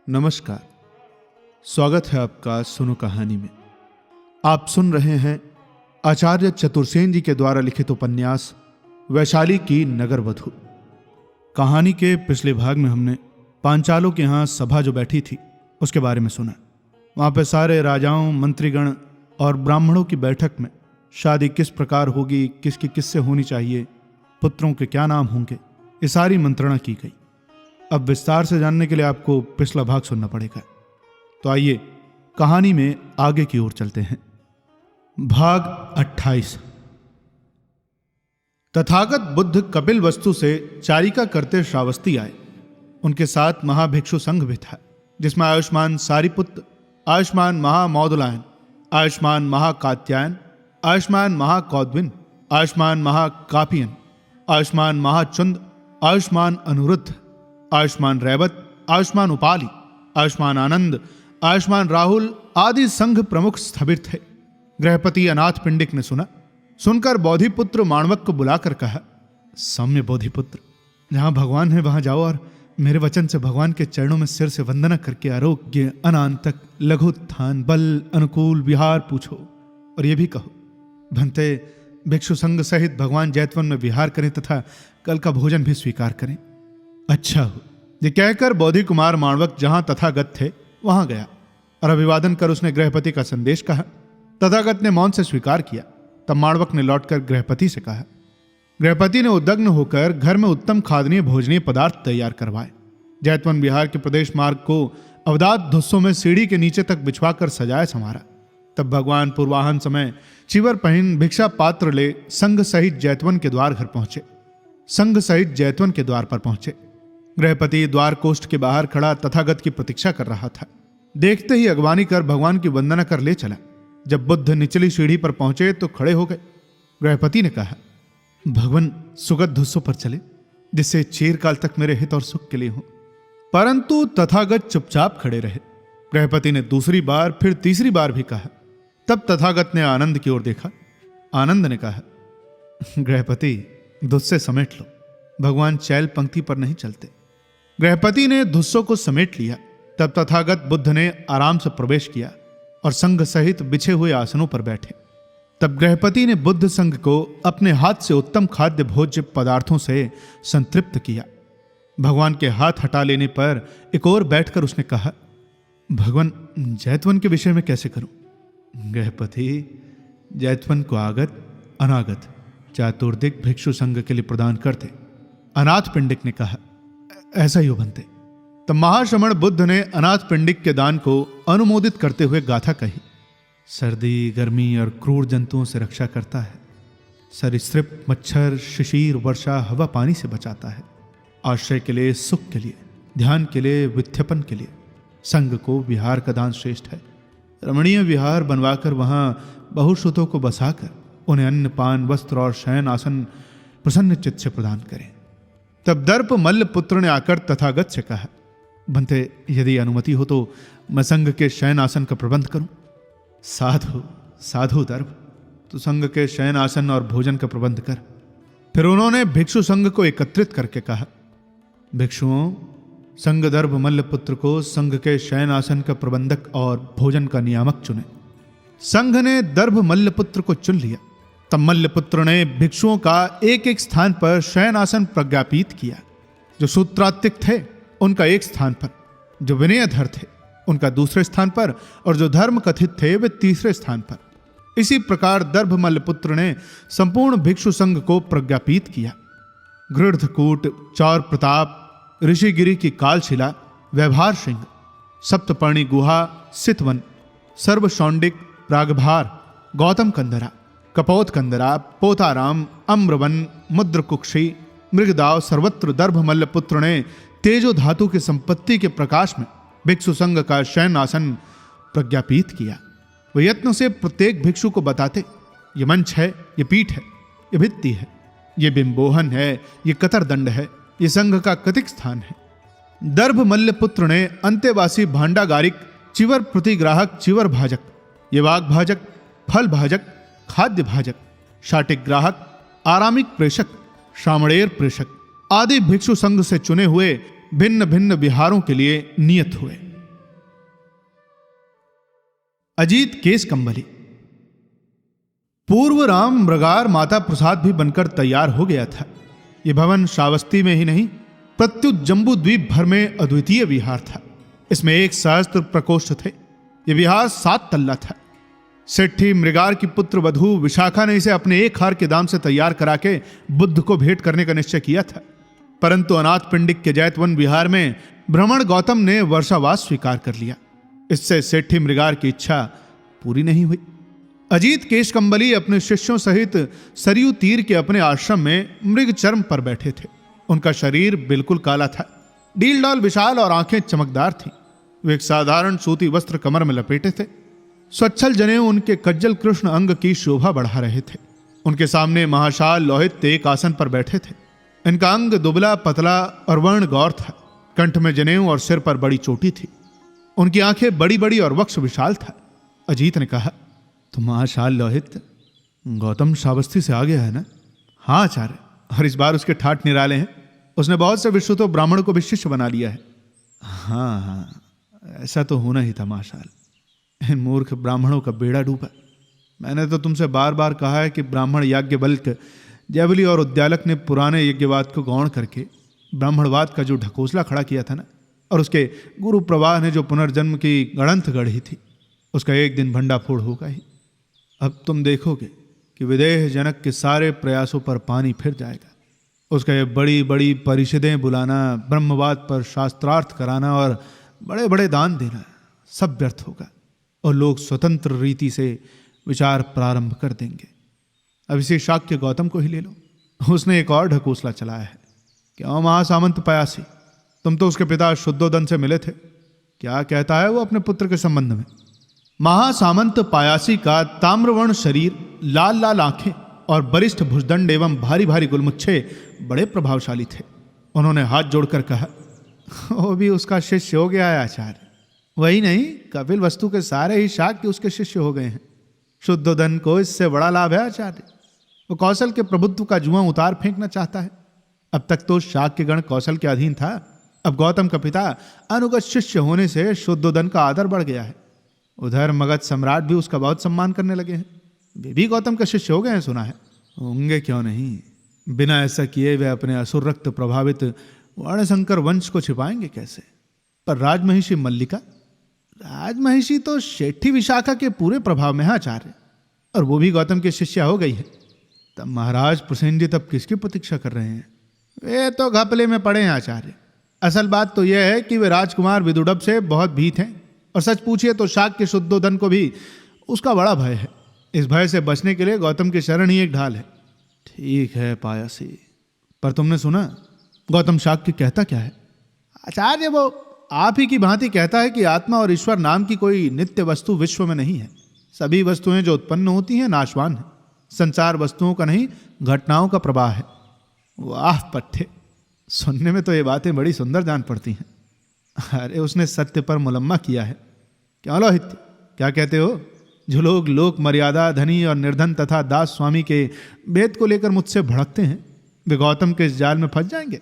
नमस्कार, स्वागत है आपका सुनो कहानी में। आप सुन रहे हैं आचार्य चतुर्सेन जी के द्वारा लिखित उपन्यास वैशाली की नगर वधू। कहानी के पिछले भाग में हमने पांचालों के यहाँ सभा जो बैठी थी उसके बारे में सुना। वहाँ पे सारे राजाओं, मंत्रीगण और ब्राह्मणों की बैठक में शादी किस प्रकार होगी, किसकी किससे होनी चाहिए, पुत्रों के क्या नाम होंगे, ये सारी मंत्रणा की गई। अब विस्तार से जानने के लिए आपको पिछला भाग सुनना पड़ेगा। तो आइए कहानी में आगे की ओर चलते हैं। भाग 28। तथागत बुद्ध कपिल वस्तु से चारिका करते श्रावस्ती आए। उनके साथ महाभिक्षु संघ भी था, जिसमें आयुष्मान सारिपुत्र, आयुष्मान महामौदुलायन, आयुष्मान महाकात्यायन, आयुष्मान महाकौद्विन, आयुष्मान महाकापियन, आयुष्मान महाचुंद, आयुष्मान अनुरुद्ध, आयुष्मान रैवत, आयुष्मान उपाली, आयुष्मान आनंद, आयुष्मान राहुल आदि संघ प्रमुख स्थविर थे। गृहपति अनाथ पिंडिक ने सुनकर बोधिपुत्र माणवक को बुलाकर कहा, सौम्य बोधिपुत्र, जहां भगवान है वहां जाओ और मेरे वचन से भगवान के चरणों में सिर से वंदना करके आरोग्य, अनांतक, लघुत्थान, बल, अनुकूल, विहार पूछो और ये भी कहो, भंते भिक्षु संघ सहित भगवान जैतवन में विहार करें तथा कल का भोजन भी स्वीकार करें। अच्छा हो। ये कहकर बोधि कुमार माणवक जहां तथागत थे वहां गया और अभिवादन कर उसने गृहपति का संदेश कहा। तथागत ने मौन से स्वीकार किया। तब माणवक ने लौटकर गृहपति से कहा। गृहपति ने उद्विग्न होकर घर में उत्तम खादनीय भोजनीय पदार्थ तैयार करवाए। जैतवन विहार के प्रदेश मार्ग को अवदात धुस्सों में सीढ़ी के नीचे तक बिछवाकर सजाया संवारा। तब भगवान पूर्वाहन समय चिवर पहन भिक्षा पात्र ले संघ सहित जैतवन के द्वार पर पहुंचे। गृहपति द्वार कोष्ठ के बाहर खड़ा तथागत की प्रतीक्षा कर रहा था। देखते ही अगवानी कर भगवान की वंदना कर ले चला। जब बुद्ध निचली सीढ़ी पर पहुंचे तो खड़े हो गए। गृहपति ने कहा, भगवान सुगत धुस्सों पर चले, जिससे चिरकाल तक मेरे हित और सुख के लिए हो। परंतु तथागत चुपचाप खड़े रहे। गृहपति ने दूसरी बार फिर तीसरी बार भी कहा। तब तथागत ने आनंद की ओर देखा। आनंद ने कहा, गृहपति धुस्से समेट लो, भगवान चैल पंक्ति पर नहीं चलते। गृहपति ने धुस्सों को समेट लिया। तब तथागत बुद्ध ने आराम से प्रवेश किया और संघ सहित बिछे हुए आसनों पर बैठे। तब गृहपति ने बुद्ध संघ को अपने हाथ से उत्तम खाद्य भोज्य पदार्थों से संतृप्त किया। भगवान के हाथ हटा लेने पर एक और बैठकर उसने कहा, भगवान जैतवन के विषय में कैसे करूं? गृहपति जैतवन को आगत, अनागत, चातुर्दिक भिक्षु संघ के लिए प्रदान करते। अनाथ पिंडिक ने कहा, ऐसा ही हो बनते। तब महाश्रमण बुद्ध ने अनाथ पिंडिक के दान को अनुमोदित करते हुए गाथा कही। सर्दी, गर्मी और क्रूर जंतुओं से रक्षा करता है। सरीसृप, मच्छर, शिशिर, वर्षा, हवा पानी से बचाता है। आश्रय के लिए, सुख के लिए, ध्यान के लिए, विथ्यपन के लिए संघ को विहार का दान श्रेष्ठ है। रमणीय विहार बनवाकर वहां बहुश्रुतों को बसाकर उन्हें अन्न, पान, वस्त्र और शयन आसन प्रसन्न चित्त से प्रदान करें। तब दर्प मल्ल पुत्र ने आकर तथागत से कहा, बनते यदि अनुमति हो तो मैं संघ के शयन आसन का प्रबंध करूं। साधु साधु दर्प, तो संघ के शयन आसन और भोजन का प्रबंध कर। फिर उन्होंने भिक्षु संघ को एकत्रित करके कहा, भिक्षुओं, संघ दर्भ मल्ल पुत्र को संघ के शयन आसन का प्रबंधक और भोजन का नियामक चुने। संघ ने दर्भ मल्ल पुत्र को चुन लिया। तब मल्लपुत्र ने भिक्षुओं का एक एक स्थान पर शयन आसन प्रज्ञापित किया। जो सूत्रात्तिक थे उनका एक स्थान पर, जो विनयधर थे उनका दूसरे स्थान पर और जो धर्म कथित थे वे तीसरे स्थान पर। इसी प्रकार दर्भ मल्लपुत्र ने संपूर्ण भिक्षु संघ को प्रज्ञापित किया। गृद्धकूट, चौर प्रताप, ऋषिगिरी की कालशिला, व्यवहार सिंह, सप्तपर्णी गुहा, सितवन, सर्वशौंडिक, रागभार, गौतम कंदरा, कपोत कंदरा, पोताराम, अम्रवन, मुद्रकुक्षी, मृगदाव सर्वत्र दर्भ मल्लपुत्र ने तेजो धातु की संपत्ति के प्रकाश में भिक्षु संघ का शयन आसन प्रज्ञापित किया। वे यत्न से प्रत्येक भिक्षु को बताते, ये मंच है, ये पीठ है, ये भित्ति है, ये बिंबोहन है, ये कतरदंड है, ये संघ का कतिक स्थान है। दर्भ मल्लपुत्र ने अंत्यवासी भांडागारिक, चिवर प्रतिग्राहक, चिवर भाजक, ये वाग भाजक, फल भाजक, खाद्य भाजक, शाटिक ग्राहक, आरामिक प्रेषक, श्रामणेर प्रेषक आदि भिक्षु संघ से चुने हुए भिन्न भिन्न विहारों के लिए नियत हुए। अजीत केस कंबली। पूर्व राम मृगार माता प्रसाद भी बनकर तैयार हो गया था। यह भवन श्रावस्ती में ही नहीं प्रत्युत जम्बू द्वीप भर में अद्वितीय विहार था। इसमें 1 सहस्त्र प्रकोष्ठ थे। यह विहार 7 तल्ला था। सेठी मृगार की पुत्र वधू विशाखा ने इसे अपने 1 हार के दाम से तैयार करा के बुद्ध को भेंट करने का निश्चय किया था, परंतु अनाथ पिंडिक के जैतवन विहार में भ्रमण गौतम ने वर्षावास स्वीकार कर लिया। इससे सेठी मृगार की इच्छा पूरी नहीं हुई। अजीत केशकंबली अपने शिष्यों सहित सरयू तीर के अपने आश्रम में मृग चर्म पर बैठे थे। उनका शरीर बिल्कुल काला था, डील डॉल विशाल और आंखें चमकदार थीं। वे एक साधारण सूती वस्त्र कमर में लपेटे थे। स्वच्छल जनेऊ उनके कज्जल कृष्ण अंग की शोभा बढ़ा रहे थे। उनके सामने महाशाल लोहित एक आसन पर बैठे थे। इनका अंग दुबला पतला और वर्ण गौर था। कंठ में जनेऊ और सिर पर बड़ी चोटी थी। उनकी आंखें बड़ी बड़ी और वक्ष विशाल था। अजीत ने कहा, तो महाशाल लोहित गौतम श्रावस्ती से आ गया है ना? हाँ आचार्य, और इस बार उसके ठाठ निराले हैं। उसने बहुत से विश्रुत ब्राह्मणों को भी शिष्य बना लिया है। हाँ, ऐसा तो होना ही था महाशाल। इन मूर्ख ब्राह्मणों का बेड़ा डूबा। मैंने तो तुमसे बार बार कहा है कि ब्राह्मण याज्ञवल्क्य, जैवली और उद्यालक ने पुराने यज्ञवाद को गौण करके ब्राह्मणवाद का जो ढकोसला खड़ा किया था ना, और उसके गुरु प्रवाह ने जो पुनर्जन्म की गणंत गढ़ी थी, उसका एक दिन भंडाफोड़ होगा ही। अब तुम देखोगे कि विदेह जनक के सारे प्रयासों पर पानी फिर जाएगा। उसका ये बड़ी बड़ी परिषदें बुलाना, ब्रह्मवाद पर शास्त्रार्थ कराना और बड़े बड़े दान देना सब व्यर्थ होगा, और लोग स्वतंत्र रीति से विचार प्रारंभ कर देंगे। अब इसे शाक्य गौतम को ही ले लो। उसने एक और ढकोसला चलाया है। क्यों महासामंत पयासी, तुम तो उसके पिता शुद्धोदन से मिले थे। क्या कहता है वो अपने पुत्र के संबंध में? महासामंत पायासी का ताम्रवर्ण शरीर, लाल लाल आंखें और वरिष्ठ भुजदंड एवं भारी भारी गुलमुच्छे बड़े प्रभावशाली थे। उन्होंने हाथ जोड़कर कहा, वो भी उसका शिष्य हो गया है आचार्य। वही नहीं, कपिल वस्तु के सारे ही शाक्य उसके शिष्य हो गए हैं। शुद्धोदन को इससे बड़ा लाभ है आचार्य। वो कौशल के प्रभुत्व का जुआ उतार फेंकना चाहता है। अब तक तो शाक्यगण कौशल के अधीन था। अब गौतम का पिता अनुगत शिष्य होने से शुद्धोदन का आदर बढ़ गया है। उधर मगध सम्राट भी उसका बहुत सम्मान करने लगे हैं। वे भी गौतम का शिष्य हो गए हैं, सुना है। होंगे क्यों नहीं, बिना ऐसा किए वे अपने असुर रक्त प्रभावित वर्णशंकर वंश को छिपाएंगे कैसे? पर राजमहिषी मल्लिका, राजमहिषी तो शेठी विशाखा के पूरे प्रभाव में है आचार्य, और वो भी गौतम की शिष्या हो गई है। तब महाराज प्रसेनजित अब किसकी प्रतीक्षा कर रहे हैं? वे तो घपले में पड़े हैं आचार्य। असल बात तो यह है कि वे राजकुमार विदुडब से बहुत भीत हैं, और सच पूछिए तो शाक्य शुद्धोदन को भी उसका बड़ा भय है। इस भय से बचने के लिए गौतम की शरण ही एक ढाल है। ठीक है पायासी, पर तुमने सुना गौतम शाक्य कहता क्या है? आचार्य, वो आप ही की भांति कहता है कि आत्मा और ईश्वर नाम की कोई नित्य वस्तु विश्व में नहीं है। सभी वस्तुएं जो उत्पन्न होती हैं नाशवान है। संसार वस्तुओं का नहीं, घटनाओं का प्रवाह है। वाह पट्टे, सुनने में तो ये बातें बड़ी सुंदर जान पड़ती हैं। अरे उसने सत्य पर मुलम्मा किया है। क्यों लोहित, क्या कहते हो? जो लोग लोक मर्यादा, धनी और निर्धन तथा दास स्वामी के भेद को लेकर मुझसे भड़कते हैं, वे गौतम के इस जाल में फंस जाएंगे।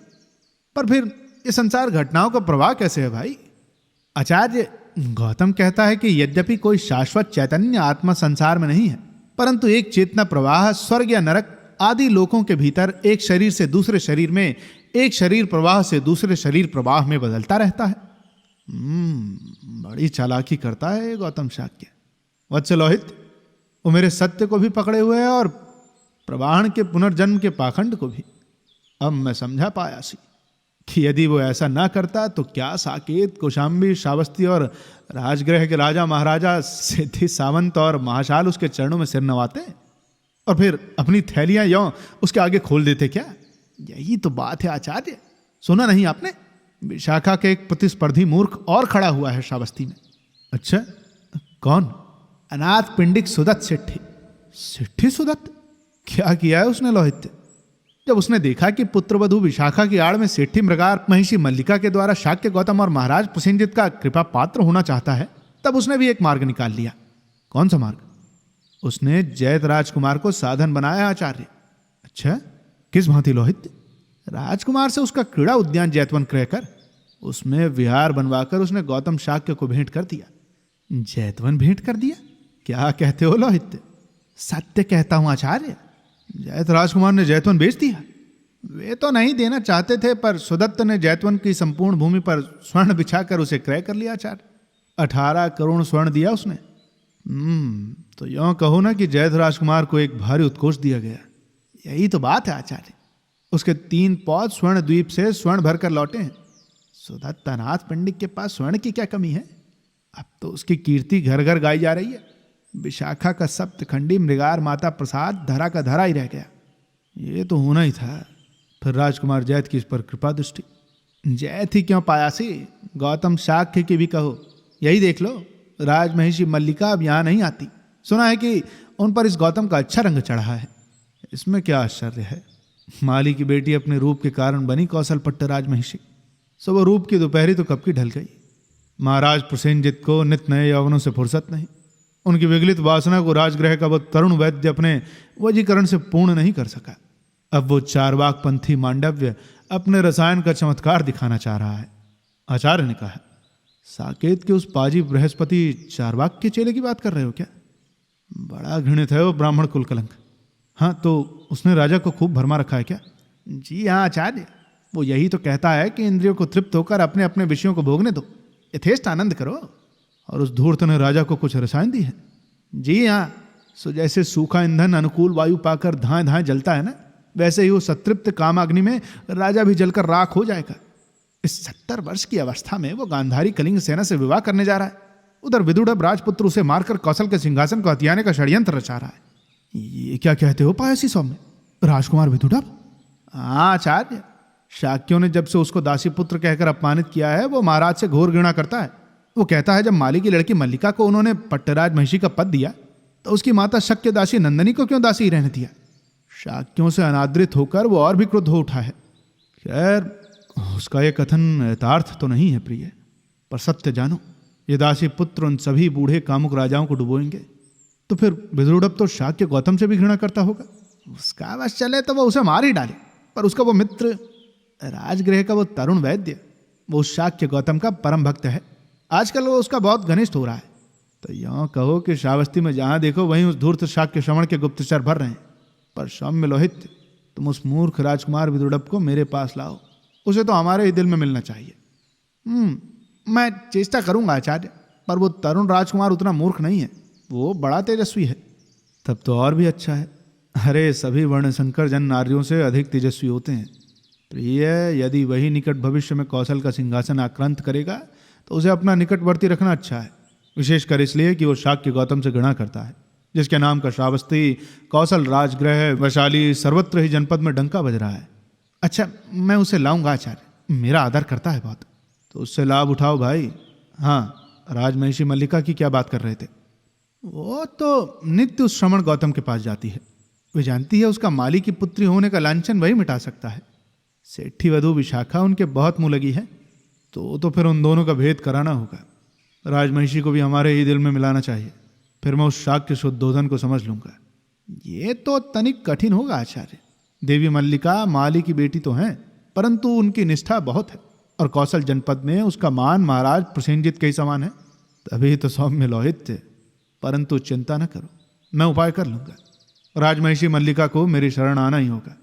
पर फिर ये संसार घटनाओं का प्रवाह कैसे है भाई? आचार्य, गौतम कहता है कि यद्यपि कोई शाश्वत चैतन्य आत्मा संसार में नहीं है, परंतु एक चेतना प्रवाह स्वर्ग या नरक आदि लोकों के भीतर एक शरीर से दूसरे शरीर में, एक शरीर प्रवाह से दूसरे शरीर प्रवाह में बदलता रहता है। बड़ी चालाकी करता है गौतम शाक्य। वत्स लोहित, वो मेरे सत्य को भी पकड़े हुए है और प्रवाहन के पुनर्जन्म के पाखंड को भी। अब मैं समझा पायासी कि यदि वो ऐसा ना करता तो क्या साकेत, कौशाम्बी, श्रावस्ती और राजगृह के राजा महाराजा, सिद्धि, सावंत और महाशाल उसके चरणों में सिर नवाते और फिर अपनी थैलियां यों उसके आगे खोल देते क्या? यही तो बात है आचार्य। सुना नहीं आपने? विशाखा के एक प्रतिस्पर्धी मूर्ख और खड़ा हुआ है श्रावस्ती में। अच्छा, कौन? अनाथ पिंडिक सुदत्त सेठी। सेठी सुदत्त? क्या किया है उसने लोहित? जब उसने देखा कि पुत्रवधू विशाखा की आड़ में सेठी मृगार महिषी मल्लिका के द्वारा शाक्य गौतम और महाराज प्रसेनजित का कृपा पात्र होना चाहता है, तब उसने भी एक मार्ग निकाल लिया। कौन सा मार्ग? उसने जैत राजकुमार को साधन बनाया आचार्य। अच्छा, किस भांति लोहित? राजकुमार से उसका क्रीड़ा उद्यान जैतवन क्रय कर उसमें विहार बनवाकर उसने गौतम शाक्य को भेंट कर दिया। जैतवन भेंट कर दिया? क्या कहते हो लोहित? सत्य कहता हूं आचार्य। जैत राजकुमार ने जैतवन बेच दिया? वे तो नहीं देना चाहते थे, पर सुदत्त ने जैतवन की संपूर्ण भूमि पर स्वर्ण बिछाकर उसे क्रय कर लिया आचार्य। 18 करोड़ स्वर्ण दिया उसने। तो यों कहो ना कि जैत राजकुमार को एक भारी उत्कोच दिया गया। यही तो बात है आचार्य। उसके 3 पौध स्वर्ण द्वीप से स्वर्ण भरकर लौटे हैं। सुदत्त अनाथ पंडित के पास स्वर्ण की क्या कमी है? अब तो उसकी कीर्ति घर घर गाई जा रही है। विशाखा का सप्तखंडी मृगार माता प्रसाद धरा का धरा ही रह गया। ये तो होना ही था। फिर राजकुमार जैत की इस पर कृपा दृष्टि। जैत ही क्यों पायासी, गौतम शाक्य की भी कहो। यही देख लो, राजमहिषी मल्लिका अब यहां नहीं आती। सुना है कि उन पर इस गौतम का अच्छा रंग चढ़ा है। इसमें क्या आश्चर्य है? माली की बेटी अपने रूप के कारण बनी कौशलपट्ट राजमहिषी। सो वो रूप की दोपहरी तो कब की ढल गई। महाराज प्रसेनजित को नित नए यौवनों से फुर्सत नहीं। उनकी विगलित वासना को राजगृह का वो तरुण वैद्य अपने वजीकरण से पूर्ण नहीं कर सका। अब वो चारवाक पंथी मांडव्य अपने रसायन का चमत्कार दिखाना चाह रहा है। आचार्य ने कहा, साकेत के उस पाजी बृहस्पति चारवाक के चेले की बात कर रहे हो क्या? बड़ा घृणित है वो ब्राह्मण कुल कलंक। हाँ, तो उसने राजा को खूब भरमा रखा है क्या? जी हाँ आचार्य, वो यही तो कहता है कि इंद्रियों को तृप्त होकर अपने अपने विषयों को भोगने दो, यथेष्ट आनंद करो। और उस धूर्त ने राजा को कुछ रसायन दी है? जी हाँ, सो जैसे सूखा ईंधन अनुकूल वायु पाकर धाएं धाएं जलता है ना, वैसे ही वो सतृप्त कामाग्नि में राजा भी जलकर राख हो जाएगा। इस 70 वर्ष की अवस्था में वो गांधारी कलिंग सेना से विवाह करने जा रहा है। उधर विदुड़ब राजपुत्र उसे मारकर कौशल के सिंहासन को हथियाने का षड्यंत्र रचा रहा है। ये क्या कहते हो पायसी सौम्य? राजकुमार विदुड़ब? हाँ आचार्य, शाक्यों ने जब से उसको दासी पुत्र कहकर अपमानित किया है, वो महाराज से घोर घृणा करता है। वो कहता है जब माली की लड़की मल्लिका को उन्होंने पट्टराज महिषी का पद दिया, तो उसकी माता शक्य दासी नंदनी को क्यों दासी रहने दिया? शाक्यों से अनादृत होकर वो और भी क्रुद्ध हो उठा है। खैर, उसका यह कथन यथार्थ तो नहीं है प्रिय, पर सत्य जानो, ये दासी पुत्र उन सभी बूढ़े कामुक राजाओं को डुबोएंगे। तो फिर विदुड़ब तो शाक्य गौतम से भी घृणा करता होगा। उसका बस चले तो वो उसे मार ही डाले, पर उसका वो मित्र राजगृह का वो तरुण वैद्य, वो शाक्य गौतम का परम भक्त है। आजकल वो उसका बहुत घनिष्ठ हो रहा है। तो यों कहो कि श्रावस्ती में जहां देखो वहीं उस धूर्त शाक्य श्रवण के गुप्तचर भर रहे हैं। पर सौम्य लोहित, तुम उस मूर्ख राजकुमार विदुड़ब को मेरे पास लाओ। उसे तो हमारे ही दिल में मिलना चाहिए। मैं चेष्टा करूंगा आचार्य, पर वो तरुण राजकुमार उतना मूर्ख नहीं है, वो बड़ा तेजस्वी है। तब तो और भी अच्छा है। अरे, सभी वर्णशंकर जन नारियों से अधिक तेजस्वी होते हैं प्रिय। यदि वही निकट भविष्य में कौशल का सिंहासन आक्रांत करेगा तो उसे अपना निकटवर्ती रखना अच्छा है, विशेषकर इसलिए कि वो शाक्य गौतम से घृणा करता है, जिसके नाम का श्रावस्ती, कौशल राजगृह, वैशाली सर्वत्र ही जनपद में डंका बज रहा है। अच्छा, मैं उसे लाऊंगा आचार्य, मेरा आदर करता है बहुत। तो उससे लाभ उठाओ भाई। हाँ, राजमहिषी मल्लिका की क्या बात कर रहे थे? वो तो नित्य उस श्रवण गौतम के पास जाती है। वे जानती है उसका माली की पुत्री होने का लांछन वही मिटा सकता है। सेठी वधू विशाखा उनके बहुत मुंह लगी है, तो फिर उन दोनों का भेद कराना होगा। राजमहिषी को भी हमारे ही दिल में मिलाना चाहिए, फिर मैं उस शाक्य शुद्धोधन को समझ लूंगा। ये तो तनिक कठिन होगा आचार्य। देवी मल्लिका माली की बेटी तो हैं, परंतु उनकी निष्ठा बहुत है, और कौशल जनपद में उसका मान महाराज प्रसेनजित के ही समान है। तभी तो सौम्य लोहित थे। परंतु चिंता न करो, मैं उपाय कर लूंगा। राजमहिषी मल्लिका को मेरी शरण आना ही होगा।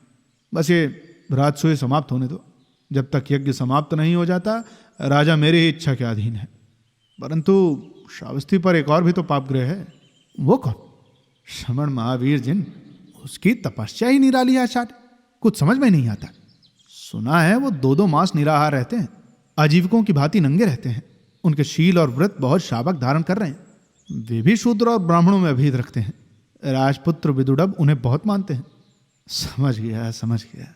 बस ये राजसूय समाप्त होने दो। जब तक यज्ञ समाप्त नहीं हो जाता, राजा मेरी ही इच्छा के अधीन है। परंतु श्रावस्ती पर एक और भी तो पापग्रह है। वो कौन? श्रमण महावीर जिन, उसकी तपस्या ही निराली है आचार्य। कुछ समझ में नहीं आता। सुना है वो 2-2 मास निराहार रहते हैं, आजीविकों की भांति नंगे रहते हैं। उनके शील और व्रत बहुत शाबक धारण कर रहे हैं। वे भी शूद्र और ब्राह्मणों में अभेद रखते हैं। राजपुत्र विदुड़ब उन्हें बहुत मानते हैं। समझ गया।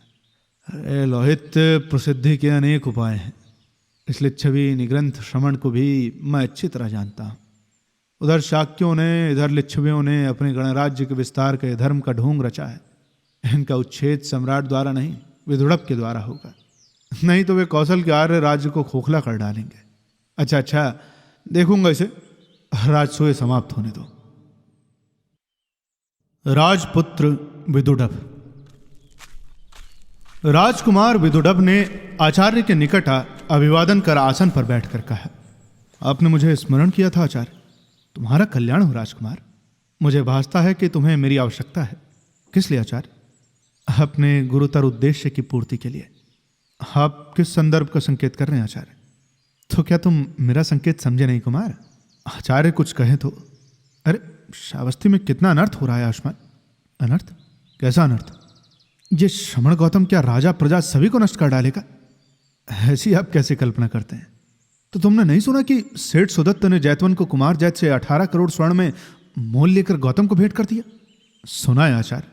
अरे लोहित, प्रसिद्धि के अनेक उपाय हैं, इसलिए छवि निग्रंथ श्रवण को भी मैं अच्छी तरह जानता हूँ। उधर शाक्यों ने, इधर लिच्छवियों ने अपने गणराज्य के विस्तार के धर्म का ढोंग रचा है। इनका उच्छेद सम्राट द्वारा नहीं, विदुड़ब के द्वारा होगा। नहीं तो वे कौशल के आर्य राज्य को खोखला कर डालेंगे। अच्छा, देखूंगा इसे। राजसूय समाप्त होने दो। राजपुत्र विदुड़ब। राजकुमार विदुड़ब ने आचार्य के निकट अभिवादन कर आसन पर बैठकर कहा, आपने मुझे स्मरण किया था आचार्य। तुम्हारा कल्याण हो राजकुमार। मुझे भासता है कि तुम्हें मेरी आवश्यकता है। किस लिए आचार्य? अपने गुरुतर उद्देश्य की पूर्ति के लिए। आप किस संदर्भ का संकेत कर रहे हैं आचार्य? तो क्या तुम मेरा संकेत समझे नहीं कुमार? आचार्य कुछ कहे तो। अरे श्रावस्ती में कितना अनर्थ हो रहा है आयुष्मान। अनर्थ? कैसा अनर्थ? ये श्रमण गौतम क्या राजा प्रजा सभी को नष्ट कर डालेगा? ऐसी आप कैसे कल्पना करते हैं? तो तुमने नहीं सुना कि सेठ सुदत्त ने जैतवन को कुमार जैत से 18 करोड़ स्वर्ण में मोल लेकर गौतम को भेंट कर दिया? सुना है आचार्य।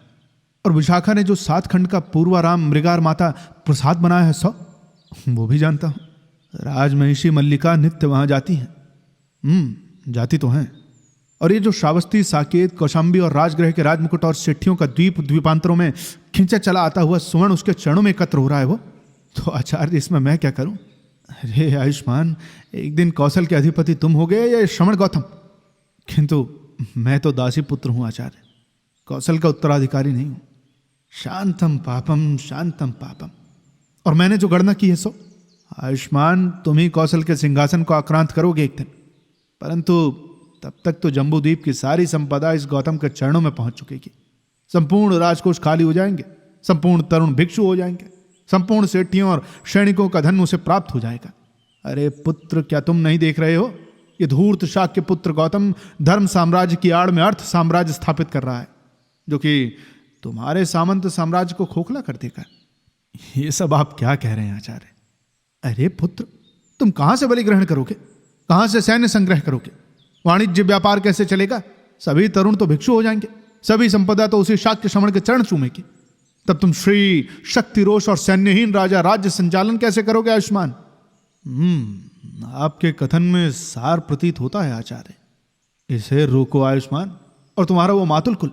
और विशाखा ने जो 7 खंड का पूर्वाराम मृगार माता प्रसाद बनाया है 100, वो भी जानता हूं। राजमहिषी मल्लिका नित्य वहां जाती हैं। जाती तो हैं। और ये जो श्रावस्ती, साकेत, कौशाम्बी और राजगृह के राजमुकुट और सेठियों का द्वीप द्वीपांतरों में खिंचा चला आता हुआ सुवर्ण उसके चरणों में एकत्र हो रहा है वो, तो आचार्य इसमें मैं क्या करूं? अरे आयुष्मान, एक दिन कौशल के अधिपति तुम हो गए या श्रमण गौतम, किंतु मैं तो दासी पुत्र हूं आचार्य, कौशल का उत्तराधिकारी नहीं हूं। शांतम पापम शांतम पापम। और मैंने जो गणना की है सो, आयुष्मान तुम ही कौशल के सिंहासन को आक्रांत करोगे एक दिन, परंतु तब तक तो जम्बूद्वीप की सारी संपदा इस गौतम के चरणों में पहुंच चुकेगी। संपूर्ण राजकोष खाली हो जाएंगे, संपूर्ण तरुण भिक्षु हो जाएंगे, संपूर्ण सेठियों और सैनिकों का धन उसे प्राप्त हो जाएगा। अरे पुत्र, क्या तुम नहीं देख रहे हो? ये धूर्त शाक्य पुत्र गौतम धर्म साम्राज्य की आड़ में अर्थ साम्राज्य स्थापित कर रहा है, जो कि तुम्हारे सामंत साम्राज्य को खोखला कर देगा। ये सब आप क्या कह रहे हैं आचार्य? अरे पुत्र, तुम कहां से बलि ग्रहण करोगे? कहां से सैन्य संग्रह करोगे? वाणिज्य व्यापार कैसे चलेगा? सभी तरुण तो भिक्षु हो जाएंगे, सभी संपदा तो उसी शाक्य श्रमण के चरण चूमेगी। तब तुम श्री शक्तिरोष और सैन्यहीन राजा राज्य संचालन कैसे करोगे आयुष्मान? आपके कथन में सार प्रतीत होता है आचार्य। इसे रोको आयुष्मान। और तुम्हारा वो मातुल कुल,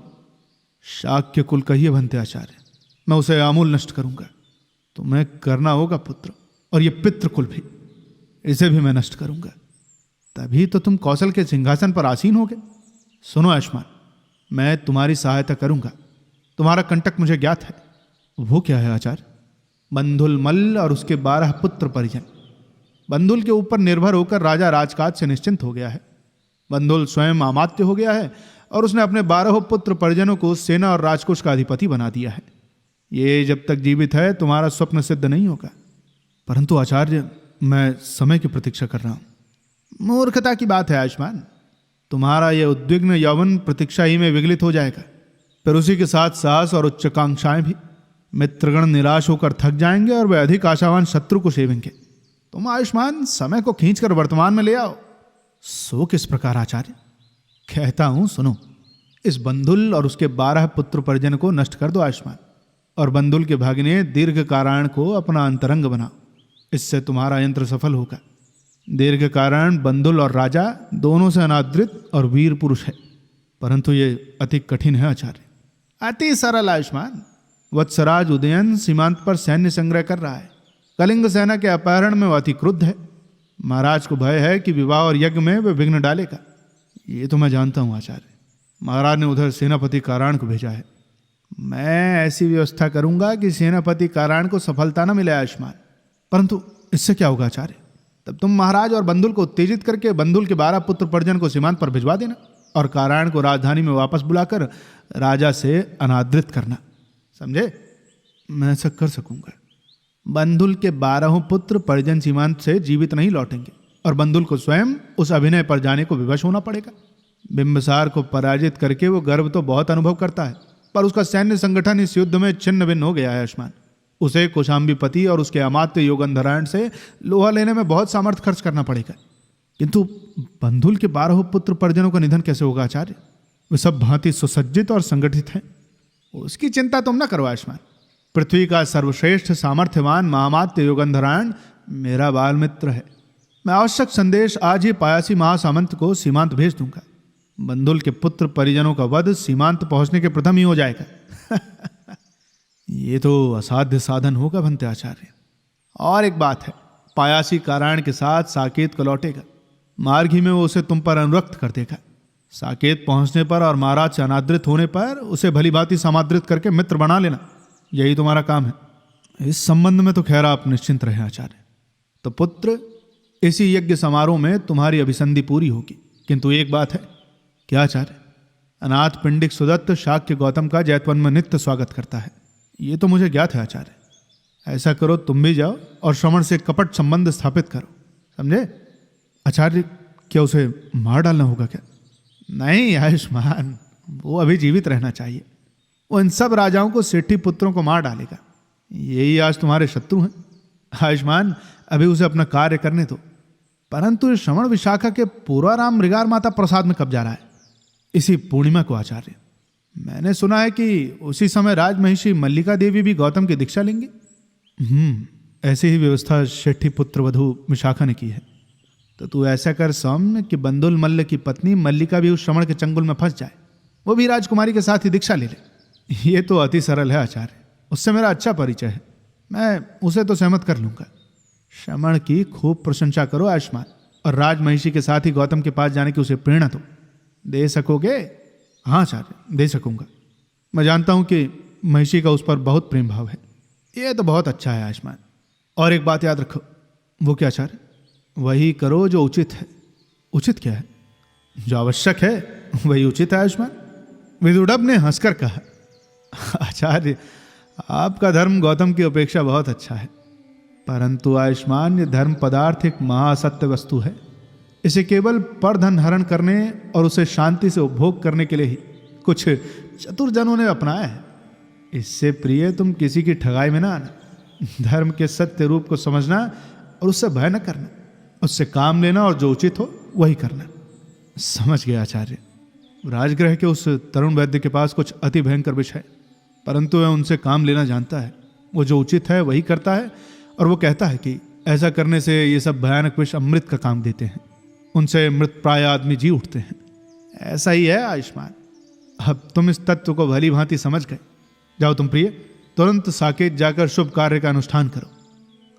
शाक्य कुल कहिए बनते आचार्य, मैं उसे आमूल नष्ट करूंगा। तुम्हें करना होगा पुत्र। और ये पितृकुल भी, इसे भी मैं नष्ट करूंगा। तभी तो तुम कौशल के सिंहासन पर आसीन होगे। सुनो आयुष्मान, मैं तुम्हारी सहायता करूंगा। तुम्हारा कंटक मुझे ज्ञात है। वो क्या है आचार्य? बंधुल मल्ल और उसके 12 पुत्र परिजन। बंधुल के ऊपर निर्भर होकर राजा राजकाज से निश्चिंत हो गया है। बंधुल स्वयं अमात्य हो गया है और उसने अपने 12 पुत्र परिजनों को सेना और राजकोष का अधिपति बना दिया है। ये जब तक जीवित है तुम्हारा स्वप्न सिद्ध नहीं होगा। परंतु आचार्य, मैं समय की प्रतीक्षा कर रहा हूं। मूर्खता की बात है आयुष्मान। तुम्हारा यह उद्विग्न यौवन प्रतीक्षा ही में विगलित हो जाएगा, फिर उसी के साथ साहस और उच्चाकांक्षाएं भी। मित्रगण निराश होकर थक जाएंगे और वे अधिक आशावान शत्रु को सेवेंगे। तुम आयुष्मान समय को खींचकर वर्तमान में ले आओ। सो किस प्रकार आचार्य? कहता हूं सुनो। इस बंधुल और उसके 12 पुत्र परिजन को नष्ट कर दो आयुष्मान, और बंधुल के भागिने दीर्घ कारायण को अपना अंतरंग बनाओ। इससे तुम्हारा यंत्र सफल होगा। दीर्घ कारायण बंधुल और राजा दोनों से अनादृत और वीर पुरुष है, परंतु ये अति कठिन है आचार्य। अति सरल आयुष्मान। वत्सराज उदयन सीमांत पर सैन्य संग्रह कर रहा है। कलिंग सेना के अपहरण में वह अति क्रुद्ध है। महाराज को भय है कि विवाह और यज्ञ में वह विघ्न डालेगा। ये तो मैं जानता हूं आचार्य। महाराज ने उधर सेनापति कारायण को भेजा है। मैं ऐसी व्यवस्था करूंगा कि सेनापति कारायण को सफलता न मिले आयुष्मान। परंतु इससे क्या होगा आचार्य? तब तुम महाराज और बंधुल को उत्तेजित करके बंधुल के 12 पुत्र परिजन को सीमांत पर भिजवा देना और कारायण को राजधानी में वापस बुलाकर राजा से अनादृत करना। समझे? मैं ऐसा कर सकूंगा। बंधुल के 12 पुत्र परिजन सीमांत से जीवित नहीं लौटेंगे और बंधुल को स्वयं उस अभिनय पर जाने को विवश होना पड़ेगा। बिंबिसार को पराजित करके वो गर्व तो बहुत अनुभव करता है, पर उसका सैन्य संगठन इस युद्ध में छिन्न भिन्न हो गया है आयुष्मान। उसे कौशाम्बीपति और उसके अमात्य योगंधरायण से लोहा लेने में बहुत सामर्थ्य खर्च करना पड़ेगा। किंतु बंधुल के 12 पुत्र परिजनों का निधन कैसे होगा आचार्य? वे सब भांति सुसज्जित और संगठित हैं। उसकी चिंता तुम न करो आयुष्मान। पृथ्वी का सर्वश्रेष्ठ सामर्थ्यवान महामात्य योगंधरायण मेरा बाल मित्र है। मैं आवश्यक संदेश आज ही पायासी महासामंत को सीमांत भेज दूंगा। बंधुल के पुत्र परिजनों का वध सीमांत पहुंचने के प्रथम ही हो जाएगा। ये तो असाध्य साधन होगा भंते आचार्य। और एक बात है, पायासी कारायण के साथ साकेत को लौटेगा। मार्ग ही में वो उसे तुम पर अनुरक्त कर देगा। साकेत पहुंचने पर और महाराज से अनादृत होने पर उसे भली भांति समादृत करके मित्र बना लेना। यही तुम्हारा काम है। इस संबंध में तो खैर आप निश्चिंत रहे आचार्य। तो पुत्र, इसी यज्ञ समारोह में तुम्हारी अभिसंधि पूरी होगी। किंतु एक बात है। क्या आचार्य? अनाथ पिंडिक सुदत्त शाक्य गौतम का जैतवन में नित्य स्वागत करता है। ये तो मुझे ज्ञात है आचार्य। ऐसा करो, तुम भी जाओ और श्रवण से कपट संबंध स्थापित करो, समझे? आचार्य, क्या उसे मार डालना होगा क्या? नहीं आयुष्मान, वो अभी जीवित रहना चाहिए। वो इन सब राजाओं को सेठी पुत्रों को मार डालेगा। यही आज तुम्हारे शत्रु हैं। आयुष्मान, अभी उसे अपना कार्य करने दो। परंतु इस श्रवण विशाखा के पूर्वाराम मृगार माता प्रसाद में कब जा रहा है? इसी पूर्णिमा को आचार्य। मैंने सुना है कि उसी समय राजमहिषी मल्लिका देवी भी गौतम की दीक्षा लेंगे। ऐसी ही व्यवस्था शेठी पुत्र वधु विशाखा ने की है। तो तू ऐसा कर सौम्य कि बंदुल मल्ल की पत्नी मल्लिका भी उस श्रवण के चंगुल में फंस जाए, वो भी राजकुमारी के साथ ही दीक्षा ले ले। ये तो अति सरल है आचार्य, उससे मेरा अच्छा परिचय है, मैं उसे तो सहमत कर लूंगा। श्रवण की खूब प्रशंसा करो आयुष्मान, और राजमहिषी के साथ ही गौतम के पास जाने की उसे प्रेरणा दो। दे सकोगे? हाँ आचार्य, दे सकूंगा। मैं जानता हूं कि महिषी का उस पर बहुत प्रेम भाव है। ये तो बहुत अच्छा है आयुष्मान। और एक बात याद रखो। वो क्या आचार्य? वही करो जो उचित है। उचित क्या है? जो आवश्यक है वही उचित है आयुष्मान। विदुड़ब ने हंसकर कहा, आचार्य, आपका धर्म गौतम की अपेक्षा बहुत अच्छा है, परंतु आयुष्मान, ये धर्म पदार्थ एक महासत्य वस्तु है। इसे केवल परधन हरण करने और उसे शांति से उपभोग करने के लिए ही कुछ चतुर जनों ने अपनाया है। इससे प्रिय तुम किसी की ठगाई में ना आना। धर्म के सत्य रूप को समझना और उससे भय न करना, उससे काम लेना और जो उचित हो वही करना। समझ गया आचार्य। राजगृह के उस तरुण वैद्य के पास कुछ अति भयंकर विषय है, परंतु वह उनसे काम लेना जानता है। वो जो उचित है वही करता है, और वो कहता है कि ऐसा करने से ये सब भयानक विष अमृत का काम देते हैं, उनसे मृत प्राय आदमी जी उठते हैं। ऐसा ही है आयुष्मान। अब तुम इस तत्व को भली भांति समझ गए। जाओ तुम प्रिय, तुरंत साकेत जाकर शुभ कार्य का अनुष्ठान करो।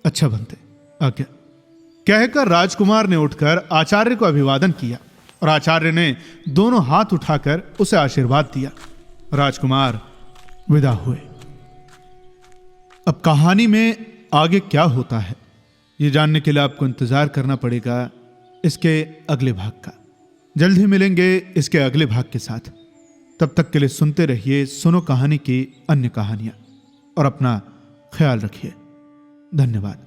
अच्छा बनते, आज्ञा। कहकर राजकुमार ने उठकर आचार्य को अभिवादन किया, और आचार्य ने दोनों हाथ उठाकर उसे आशीर्वाद दिया। राजकुमार विदा हुए। अब कहानी में आगे क्या होता है, ये जानने के लिए आपको इंतजार करना पड़ेगा इसके अगले भाग का। जल्द ही मिलेंगे इसके अगले भाग के साथ। तब तक के लिए सुनते रहिए सुनो कहानी की अन्य कहानियां, और अपना ख्याल रखिए। धन्यवाद।